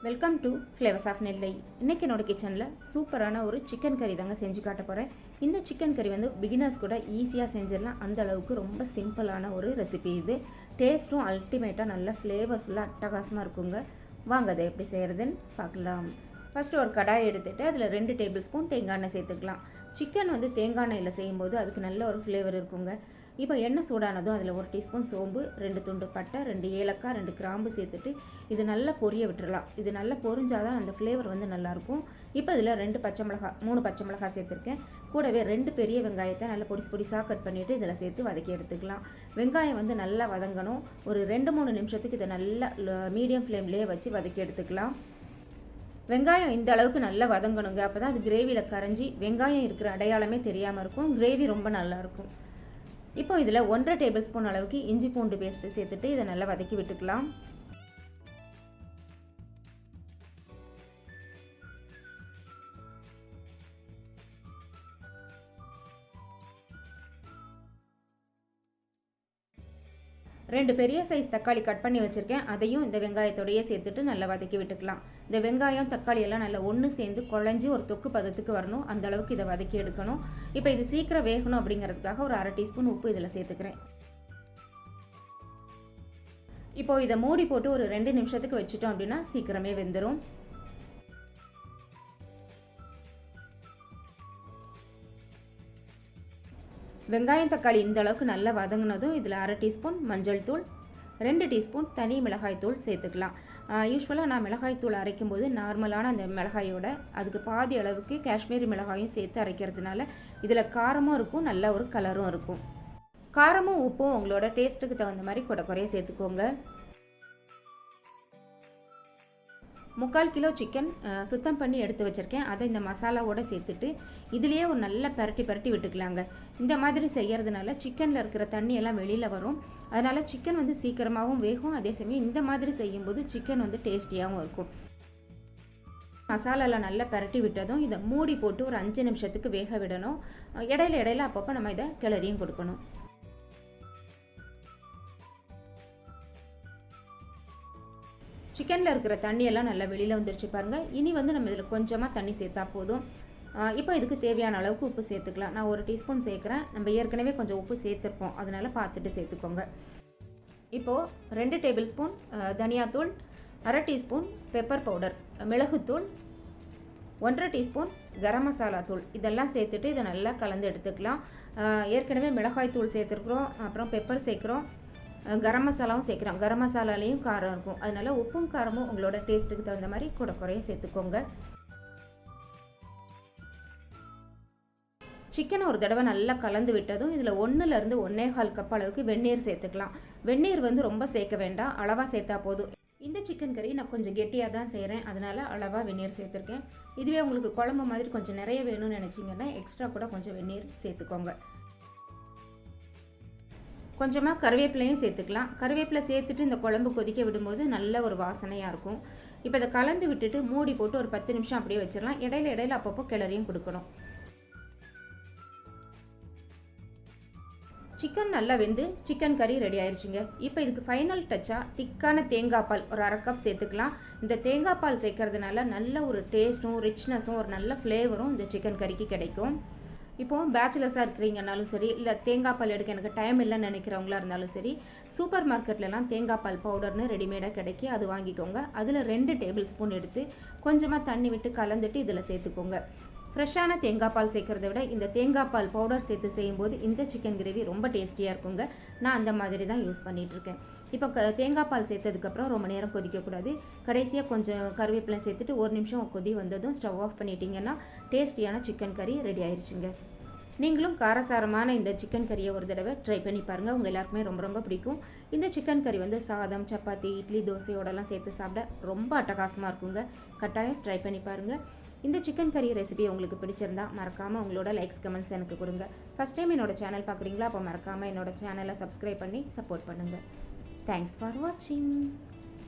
Welcome to flavours of நெல்லை. இன்றைக்கி என்னோட கிச்சனில் சூப்பரான ஒரு சிக்கன் கறி தாங்க செஞ்சு காட்ட போகிறேன். இந்த சிக்கன் கறி வந்து பிகினர்ஸ் கூட ஈஸியாக செஞ்சிடலாம். அந்த அளவுக்கு ரொம்ப சிம்பிளான ஒரு ரெசிபி இது. டேஸ்ட்டும் அல்டிமேட்டாக நல்ல ஃப்ளேவர்ஃபுல்லாக அட்டகாசமாக இருக்குங்க. வாங்க அதை எப்படி செய்கிறதுன்னு பார்க்கலாம். ஃபஸ்ட்டு ஒரு கடாய் எடுத்துகிட்டு அதில் 2 டேபிள் ஸ்பூன் தேங்காய் எண்ணெய் சேர்த்துக்கலாம். சிக்கன் வந்து தேங்காய் எண்ணெயில் செய்யும்போது அதுக்கு நல்ல ஒரு ஃப்ளேவர் இருக்குங்க. இப்போ எண்ணெய் சூடானதும் அதில் 1 டீஸ்பூன் சோம்பு, 2 துண்டு பட்டை, 2 ஏலக்காய், 2 கிராம்பு சேர்த்துட்டு இது நல்லா பொரிய விட்டுறலாம். இது நல்லா பொரிஞ்சாதான் அந்த ஃப்ளேவர் வந்து நல்லாயிருக்கும். இப்போ இதில் 3 பச்சை மிளகாய் சேர்த்துருக்கேன். கூடவே 2 பெரிய வெங்காயத்தை நல்லா பொடிசாக கட் பண்ணிவிட்டு இதில் சேர்த்து வதக்கி எடுத்துக்கலாம். வெங்காயம் வந்து நல்லா வதங்கணும். ஒரு 2-3 நிமிஷத்துக்கு இதை நல்லா மீடியம் ஃப்ளேம்லேயே வச்சு வதக்கி எடுத்துக்கலாம். வெங்காயம் இந்த அளவுக்கு நல்லா வதங்கணுங்க. அப்போ தான் அது கிரேவியில் கரைஞ்சி வெங்காயம் இருக்கிற அடையாளமே தெரியாமல் இருக்கும். கிரேவி ரொம்ப நல்லாயிருக்கும். இப்போ இதில் 1.5 டேபிள் ஸ்பூன் அளவுக்கு இஞ்சி பூண்டு பேஸ்ட்டு சேர்த்துட்டு இதை நல்லா வதக்கி விட்டுக்கலாம். ரெண்டு பெரிய சைஸ் தக்காளி கட் பண்ணி வச்சுருக்கேன். அதையும் இந்த வெங்காயத்தோடையே சேர்த்துட்டு நல்லா வதக்கி விட்டுக்கலாம். இந்த வெங்காயம் தக்காளி எல்லாம் நல்லா ஒன்று சேர்ந்து குழஞ்சி ஒரு தொக்கு பதத்துக்கு வரணும். அந்த அளவுக்கு இதை வதக்கி எடுக்கணும். இப்போ இது சீக்கிரம் வேகணும் அப்படிங்கிறதுக்காக ஒரு 1/2 டீஸ்பூன் உப்பு இதில் சேர்த்துக்கிறேன். இப்போ இதை மூடி போட்டு ஒரு 2 நிமிஷத்துக்கு வச்சுட்டோம் அப்படின்னா சீக்கிரமே வெந்துடும். வெங்காயம் தக்காளி இந்த அளவுக்கு நல்லா வதங்கினதும் இதில் 1/2 டீஸ்பூன் மஞ்சள் தூள், 2 டீஸ்பூன் தனி மிளகாய் தூள் சேர்த்துக்கலாம். யூஸ்வலாக நான் மிளகாய் தூள் அரைக்கும் போது நார்மலான அந்த மிளகாயோட அதுக்கு பாதி அளவுக்கு காஷ்மீரி மிளகாயும் சேர்த்து அரைக்கிறதுனால இதில் காரமும் இருக்கும், நல்ல ஒரு கலரும் இருக்கும். காரமும் உப்பும் உங்களோட டேஸ்ட்டுக்கு தகுந்த மாதிரி குறைய சேர்த்துக்கோங்க. 3/4 கிலோ சிக்கன் சுத்தம் பண்ணி எடுத்து வச்சுருக்கேன். அதை இந்த மசாலாவோடு சேர்த்துட்டு இதுலேயே ஒரு நல்ல பரட்டி விட்டுக்கலாங்க. இந்த மாதிரி செய்கிறதுனால சிக்கனில் இருக்கிற தண்ணியெல்லாம் வெளியில் வரும். அதனால் சிக்கன் வந்து சீக்கிரமாகவும் வேகும். அதே சமயம் இந்த மாதிரி செய்யும்போது சிக்கன் வந்து டேஸ்டியாகவும் இருக்கும். மசாலாலாம் நல்லா பரட்டி விட்டதும் இதை மூடி போட்டு ஒரு 5 நிமிஷத்துக்கு வேக விடணும். இடையில அப்பப்போ நம்ம இதை கிளறியும் கொடுக்கணும். சிக்கனில் இருக்கிற தண்ணியெல்லாம் நல்லா வெளியில் வந்துருச்சு பாருங்கள். இனி வந்து நம்ம இதில் கொஞ்சமாக தண்ணி சேர்த்தா போதும். இப்போ இதுக்கு தேவையான அளவுக்கு உப்பு சேர்த்துக்கலாம். நான் 1 டீஸ்பூன் சேர்க்குறேன். நம்ம ஏற்கனவே கொஞ்சம் உப்பு சேர்த்துருக்கோம், அதனால் பார்த்துட்டு சேர்த்துக்கோங்க. இப்போது 2 டேபிள் ஸ்பூன் தனியாத்தூள், 1/2 டீஸ்பூன் பெப்பர் பவுடர், மிளகுத்தூள், 1/2 டீஸ்பூன் கரம் மசாலா தூள் இதெல்லாம் சேர்த்துட்டு இதை நல்லா கலந்து எடுத்துக்கலாம். ஏற்கனவே மிளகாய் தூள் சேர்த்துருக்குறோம், அப்புறம் பெப்பர் சேர்க்குறோம், கரம் மசாலாவும் சேர்க்குறோம். கரம் மசாலாலேயும் காரம் இருக்கும். அதனால் உப்பும் காரமும் உங்களோட டேஸ்ட்டுக்கு தகுந்த மாதிரி குறைய சேர்த்துக்கோங்க. சிக்கனை ஒரு தடவை நல்லா கலந்து விட்டதும் இதில் 1லேருந்து 1.25 கப் அளவுக்கு வெந்நீர் சேர்த்துக்கலாம். வெந்நீர் வந்து ரொம்ப சேர்க்க வேண்டாம், அளவாக சேர்த்தா போதும். இந்த சிக்கன் கறி நான் கொஞ்சம் கெட்டியாக தான் செய்கிறேன், அதனால் அளவாக வெந்நீர் சேர்த்துருக்கேன். இதுவே உங்களுக்கு குழம்பு மாதிரி கொஞ்சம் நிறைய வேணும்னு நினச்சிங்கன்னா எக்ஸ்ட்ரா கூட கொஞ்சம் வெந்நீர் சேர்த்துக்கோங்க. கொஞ்சமாக கருவேப்பிலையும் சேர்த்துக்கலாம். கருவேப்பிலை சேர்த்துட்டு இந்த குழம்பு கொதிக்க விடும்போது நல்ல ஒரு வாசனையாக இருக்கும். இப்போ இதை கலந்து விட்டுட்டு மூடி போட்டு ஒரு 10 நிமிஷம் அப்படியே வச்சிடலாம். இடையில அப்பப்போ கிளறியும் கொடுக்கணும். சிக்கன் நல்லா வெந்து சிக்கன் கறி ரெடி ஆயிடுச்சுங்க. இப்போ இதுக்கு ஃபைனல் டச்சாக திக்கான தேங்காய் பால் ஒரு 1/2 கப் சேர்த்துக்கலாம். இந்த தேங்காய் பால் சேர்க்கறதுனால நல்ல ஒரு டேஸ்ட்டும் ரிச்னஸும் ஒரு நல்ல ஃப்ளேவரும் இந்த சிக்கன் கறிக்கு கிடைக்கும். இப்போது பேச்சுலர்ஸாக இருக்கிறீங்கனாலும் சரி, இல்லை தேங்காய் பால் எடுக்க எனக்கு டைம் இல்லைன்னு நினைக்கிறவங்களா இருந்தாலும் சரி, சூப்பர் மார்க்கெட்லலாம் தேங்காய் பால் பவுடர்னு ரெடிமேடாக கிடைக்கி அது வாங்கிக்கோங்க. அதில் 2 டேபிள் ஸ்பூன் எடுத்து கொஞ்சமாக தண்ணி விட்டு கலந்துட்டு இதில் சேர்த்துக்கோங்க. ஃப்ரெஷ்ஷான தேங்காய் பால் சேர்க்குறத விட இந்த தேங்காய் பால் பவுடர் சேர்த்து செய்யும்போது இந்த சிக்கன் கிரேவி ரொம்ப டேஸ்டியாக இருக்குங்க. நான் அந்த மாதிரி தான் யூஸ் பண்ணிகிட்ருக்கேன். இப்போ தேங்காய் பால் சேர்த்ததுக்கப்புறம் ரொம்ப நேரம் கொதிக்கக்கூடாது. கடைசியாக கொஞ்சம் கருவேப்பிலை சேர்த்துட்டு 1 நிமிஷம் கொதி வந்ததும் ஸ்டவ் ஆஃப் பண்ணிட்டீங்கன்னா டேஸ்டியான சிக்கன் கறி ரெடி ஆயிடுச்சுங்க. நீங்களும் காரசாரமான இந்த சிக்கன் கறியை ஒரு தடவை ட்ரை பண்ணி பாருங்கள். உங்கள் எல்லாருக்குமே ரொம்ப பிடிக்கும். இந்த சிக்கன் கறி வந்து சாதம், சப்பாத்தி, இட்லி, தோசையோடலாம் சேர்த்து சாப்பிட ரொம்ப அட்டகாசமாக இருக்குங்க. கட்டாயம் ட்ரை பண்ணி பாருங்கள். இந்த சிக்கன் கறி ரெசிபி உங்களுக்கு பிடிச்சிருந்தா மறக்காமல் உங்களோட லைக்ஸ் கமெண்ட்ஸ் எனக்கு கொடுங்க. ஃபஸ்ட் டைம் என்னோட சேனல் பார்க்குறீங்களா? அப்போ மறக்காமல் என்னோட சேனலை சப்ஸ்கிரைப் பண்ணி சப்போர்ட் பண்ணுங்கள். தேங்க்ஸ் ஃபார் வாட்சிங்.